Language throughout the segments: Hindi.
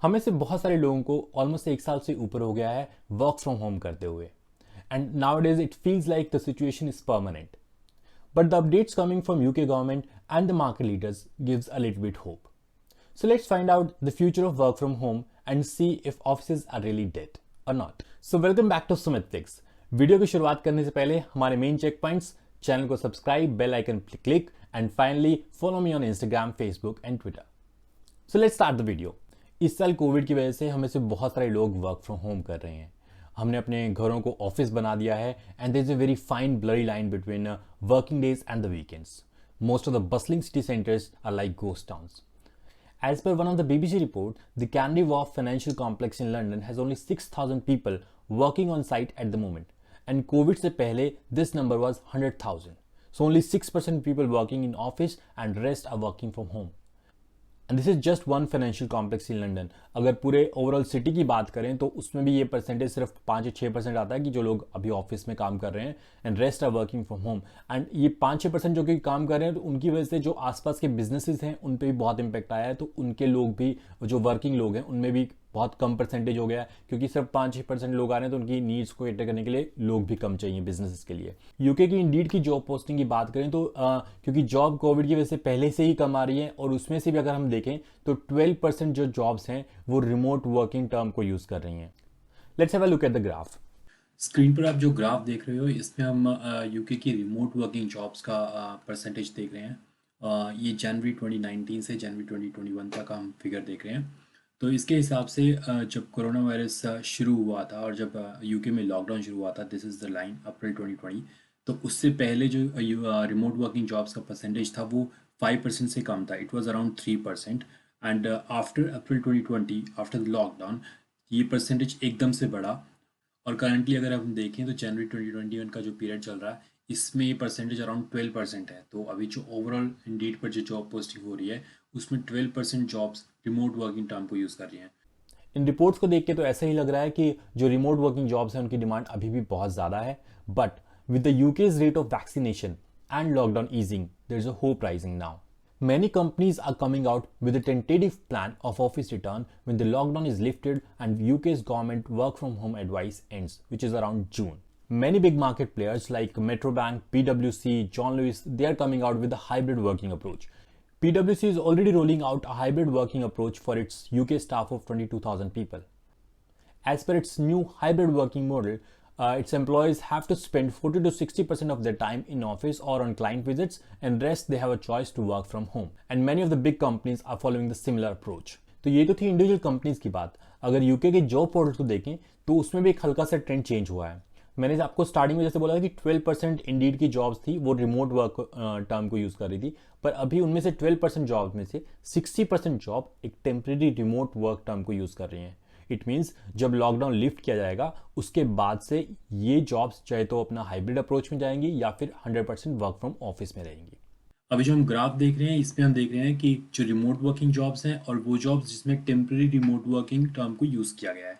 हमें से बहुत सारे लोगों को ऑलमोस्ट 1 साल से ऊपर हो गया है वर्क फ्रॉम होम करते हुए and nowadays it feels like the situation is permanent. But the updates coming from UK government and the market leaders gives a little bit hope. So let's find out the future of work from home and see if offices are really dead or not. So welcome back to Sumit Fix. Video की शुरुआत करने से पहले हमारे मेन चेक पॉइंट्स, चैनल को subscribe, bell icon click and finally follow me on Instagram, Facebook and Twitter. So let's start the video. इस साल कोविड की वजह से हमें से बहुत सारे लोग वर्क फ्रॉम होम कर रहे हैं. हमने अपने घरों को ऑफिस बना दिया है and there is a very fine blurry line between working days and the weekends. Most of the bustling city centers are like ghost towns. As per one of the BBC report, the Canary Wharf financial complex in London has only 6,000 people working on site at the moment. And COVID से पहले this number was 100,000. So only 6% people working in office and rest are working from home. And this is just one financial complex in London. अगर पूरे ओवरऑल सिटी की बात करें तो उसमें भी ये परसेंटेज सिर्फ 5 या 6% आता है कि जो लोग अभी ऑफिस में काम कर रहे हैं and rest are working from home. And ये 5-6% जो कि काम कर रहे हैं तो उनकी वजह से जो आसपास के बिजनेसेस हैं उन पर भी बहुत इंपैक्ट आया है. तो उनके लोग भी, जो वर्किंग लोग हैं उनमें भी बहुत कम परसेंटेज हो गया है क्योंकि सिर्फ 5-6% लोग आ रहे हैं तो उनकी नीड्स को कैटर करने के लिए लोग भी कम चाहिए बिजनेसेस के लिए. यूके की इंडीड की जॉब पोस्टिंग की बात करें तो क्योंकि जॉब कोविड की वजह से पहले से ही कम आ रही है और उसमें से भी अगर हम देखें तो 12% जो जॉब्स हैं वो रिमोट वर्किंग टर्म को यूज कर रही हैं. Let's have a look at the graph. Screen पर आप जो ग्राफ देख रहे हो इसमें हम यूके की रिमोट वर्किंग जॉब्स का परसेंटेज देख रहे हैं. ये जनवरी 2019 से जनवरी 2021 तक हम फिगर देख रहे हैं. तो इसके हिसाब से जब कोरोना वायरस शुरू हुआ था और जब यूके में लॉकडाउन शुरू हुआ था, दिस इज़ द लाइन अप्रैल 2020, तो उससे पहले जो रिमोट वर्किंग जॉब्स का परसेंटेज था वो 5% से कम था. It was around 3%. And after April 2020, after the lockdown, ये परसेंटेज एकदम से बढ़ा. और करंटली अगर हम देखें तो जनवरी 2021 का जो पीरियड चल रहा है इसमें ये परसेंटेज अराउंड 12% है. तो अभी जो ओवरऑल इंडीड पर जो जॉब पोस्टिंग हो रही है उसमें 12% जॉब्स रिमोट वर्किंग टर्म को यूज़ कर रही हैं. इन रिपोर्ट्स को देख के तो ऐसा ही लग रहा है कि जो रिमोट वर्किंग जॉब्स हैं उनकी डिमांड अभी भी बहुत ज़्यादा है. But with the UK's rate of vaccination and lockdown easing, there's a hope rising now. Many companies are coming out with a tentative plan of office return when the lockdown is lifted and UK's government work from home advice ends, which is around June. Many big market players like Metrobank, PwC, John Lewis, they are coming out with a hybrid working approach. PwC is already rolling out a hybrid working approach for its UK staff of 22,000 people. As per its new hybrid working model, its employees have to spend 40 to 60% of their time in office or on client visits, and rest they have a choice to work from home. And many of the big companies are following the similar approach. तो ये तो थी इंडिविजुअल कंपनीज की बात. अगर यूके के जॉब पोर्टल को देखें तो उसमें भी एक हल्का सा ट्रेंड चेंज हुआ है. मैंने आपको स्टार्टिंग में जैसे बोला था कि 12% इंडीड की जॉब्स थी वो रिमोट वर्क टर्म को यूज कर रही थी, पर अभी उनमें से 12% जॉब्स में से 60% जॉब एक टेम्परेरी रिमोट वर्क टर्म को यूज कर रही हैं. इट मीन्स जब लॉकडाउन लिफ्ट किया जाएगा उसके बाद से ये जॉब्स चाहे तो अपना हाइब्रिड अप्रोच में जाएंगी या फिर 100% वर्क फ्रॉम ऑफिस में रहेंगी. अभी जो हम ग्राफ देख रहे हैं इसमें हम देख रहे हैं कि जो रिमोट वर्किंग जॉब्स हैं और वो जॉब्स जिसमें टेम्प्रेरी रिमोट वर्किंग टर्म को यूज़ किया गया है.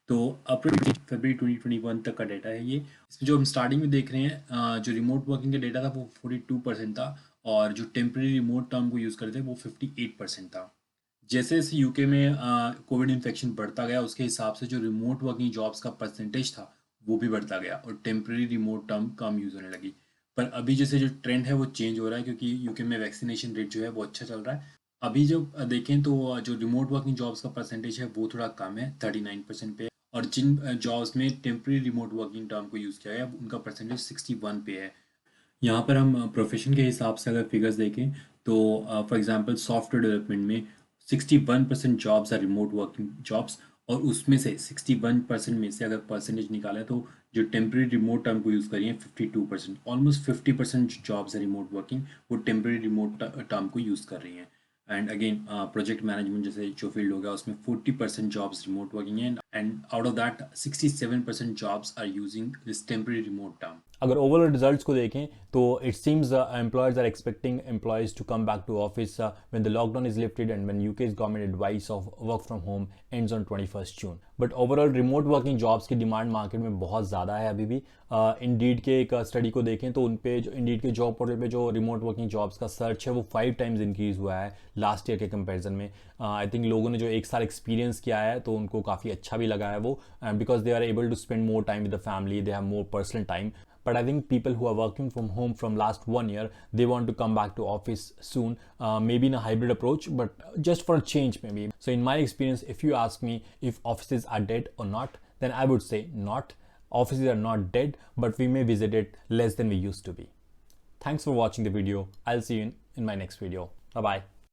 तो अप्रैल फरवरी 2021 तक का डेटा है ये. इसमें जो हम स्टार्टिंग में देख रहे हैं जो रिमोट वर्किंग का डेटा था वो 42% था और जो टेम्प्रेरी रिमोट टर्म को यूज़ करते थे वो 58% था. जैसे जैसे यूके में कोविड इन्फेक्शन बढ़ता गया उसके हिसाब से जो रिमोट वर्किंग जॉब्स का परसेंटेज था वो भी बढ़ता गया और टेम्प्रेरी रिमोट टर्म कम यूज़ होने लगी. पर अभी जैसे जो ट्रेंड है वो चेंज हो रहा है क्योंकि यूके में वैक्सीनेशन रेट जो है वो अच्छा चल रहा है. अभी जब देखें तो जो रिमोट वर्किंग जॉब्स का परसेंटेज है वो थोड़ा कम है, 39% पे है. और जिन जॉब्स में टेम्प्रेरी रिमोट वर्किंग टर्म को यूज़ किया गया उनका परसेंटेज 61 पे है. यहाँ पर हम प्रोफेशन के हिसाब से अगर फिगर्स देखें तो फॉर एग्जांपल सॉफ्टवेयर डेवलपमेंट में 61% jobs are remote working jobs और उसमें से 61% में से अगर परसेंटेज निकालें तो जो टेम्प्रेरी रिमोट टर्म को यूज़ करिए 52%, ऑलमोस्ट 50% जॉब्स है रिमोट वर्किंग वो टेम्प्रेरी रिमोट टर्म को यूज़ कर रही हैं. एंड अगेन प्रोजेक्ट मैनेजमेंट जैसे जो फील्ड होगा उसमें 40% जॉब्स रिमोट वर्किंग है and out of that 67% jobs are using this temporary remote term. अगर ओवरऑल रिजल्ट्स को देखें तो it seems employers are expecting employees to come back to office when the lockdown is lifted and when UK's government advice of work from home ends on 21st June. But overall remote working jobs की डिमांड मार्केट में बहुत ज़्यादा है अभी भी. इंडीड के एक स्टडी को देखें तो उन पे जो इंडीड के जॉब पोर्टल पे जो रिमोट वर्किंग जॉब्स का सर्च है वो 5 टाइम्स इंक्रीज हुआ है लास्ट ईयर के कंपैरिजन में. आई थिंक लोगों ने जो एक साल एक्सपीरियंस किया है तो उनको काफ़ी अच्छा भी लगा है वो, because they are able to spend more time with the family, they have more personal time. But I think people who are working from home from last 1 year, they want to come back to office soon, maybe in a hybrid approach, but just for a change maybe. So in my experience, if you ask me if offices are dead or not, then I would say not. Offices are not dead, but we may visit it less than we used to be. Thanks for watching the video. I'll see you in my next video. Bye bye.